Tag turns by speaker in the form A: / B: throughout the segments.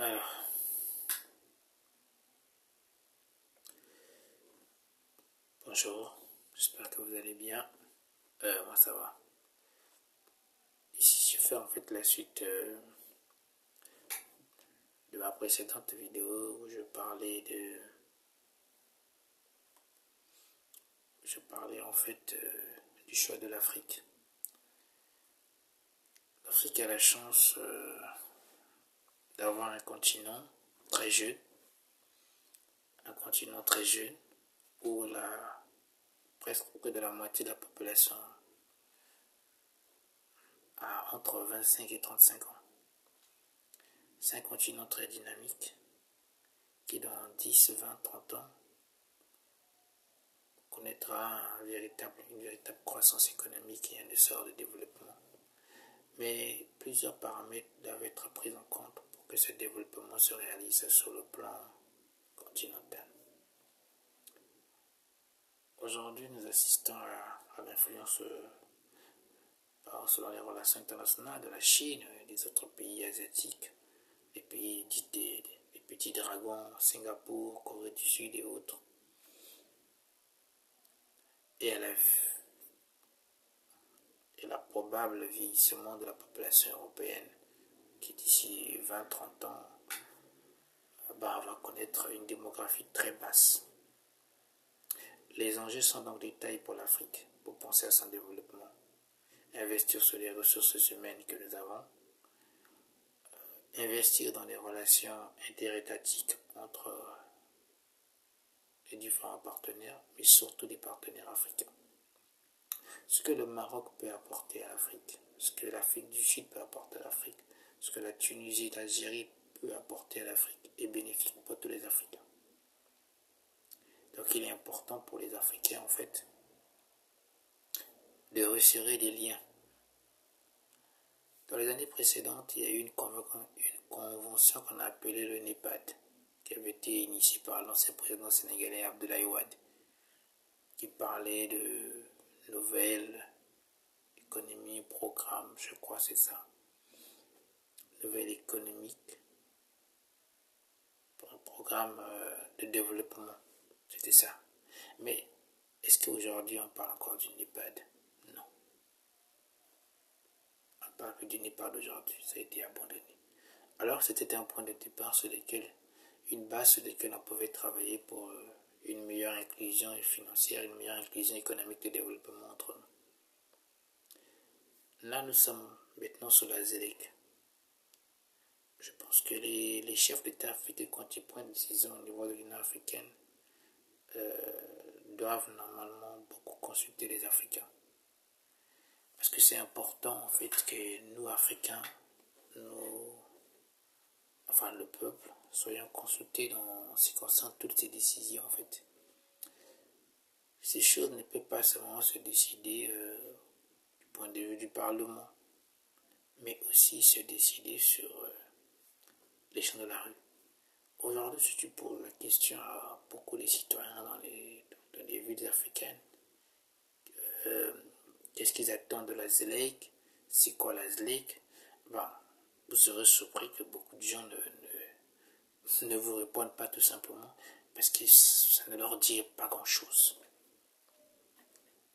A: Alors, bonjour, j'espère que vous allez bien. Moi ça va. Ici je fais en fait la suite de ma précédente vidéo où je parlais en fait du choix de l'Afrique. L'Afrique a la chance d'avoir un continent très jeune, où presque près de la moitié de la population a entre 25 et 35 ans. C'est un continent très dynamique qui dans 10, 20, 30 ans connaîtra une véritable croissance économique et un essor de développement. Mais plusieurs paramètres doivent être pris en compte pour que ce développement se réalise sur le plan continental. Aujourd'hui, nous assistons à l'influence, selon les relations internationales, de la Chine et des autres pays asiatiques, des pays dits des petits dragons, Singapour, Corée du Sud et autres. Et la probable vieillissement de la population européenne qui d'ici 20-30 ans va connaître une démographie très basse. Les enjeux sont donc des tailles pour l'Afrique, pour penser à son développement, investir sur les ressources humaines que nous avons, investir dans les relations interétatiques entre les différents partenaires, mais surtout les partenaires africains. Ce que le Maroc peut apporter à l'Afrique, ce que l'Afrique du Sud peut apporter à l'Afrique, ce que la Tunisie et l'Algérie peut apporter à l'Afrique est bénéfique pour tous les Africains. Donc il est important pour les Africains en fait de resserrer les liens. Dans les années précédentes, il y a eu une convention qu'on a appelée le NEPAD, qui avait été initiée par l'ancien président sénégalais Abdoulaye Wade, qui parlait de nouvelles économies, programme, je crois c'est ça. Nouvelle économique, pour un programme de développement, c'était ça. Mais est-ce qu'aujourd'hui on parle encore du NEPAD? Non. On ne parle plus du NEPAD aujourd'hui, ça a été abandonné. Alors c'était un point de départ une base sur laquelle on pouvait travailler pour une meilleure inclusion financière, une meilleure inclusion économique de développement entre nous. Là nous sommes maintenant sur la ZLEC. Je pense que les chefs d'État africains, quand ils prennent des décisions au niveau de l'Union africaine, doivent normalement beaucoup consulter les Africains. Parce que c'est important en fait que nous Africains, le peuple, soyons consultés dans ce qui concerne toutes ces décisions en fait. Ces choses ne peuvent pas seulement se décider du point de vue du Parlement, mais aussi se décider sur les champs de la rue. Aujourd'hui, si tu poses la question à beaucoup de citoyens dans les villes africaines, qu'est-ce qu'ils attendent de la ZLEC? C'est quoi la ZLEC? Vous serez surpris que beaucoup de gens ne vous répondent pas tout simplement parce que ça ne leur dit pas grand-chose.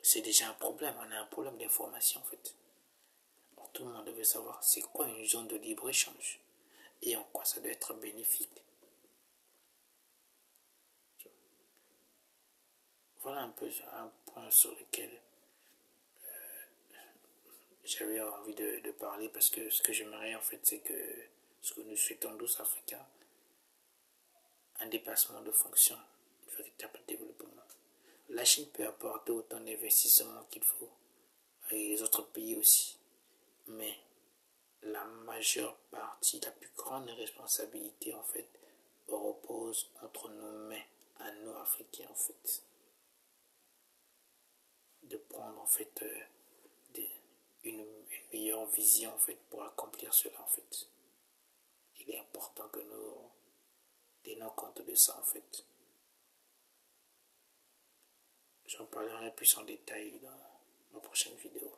A: C'est déjà un problème, on a un problème d'information en fait. Alors, tout le monde devait savoir c'est quoi une zone de libre-échange et en quoi ça doit être bénéfique. Voilà un peu un point sur lequel j'avais envie de parler parce que ce que j'aimerais en fait c'est que ce que nous souhaitons tous Africains, un dépassement de fonction, un véritable développement. La Chine peut apporter autant d'investissements qu'il faut, et les autres pays aussi, mais la majeure partie, la plus grande responsabilité en fait repose entre nos mains, à nous Africains en fait, de prendre en fait une meilleure vision en fait pour accomplir cela en fait. Il est important que nous tenons compte de ça en fait. J'en parlerai plus en détail dans ma prochaine vidéo.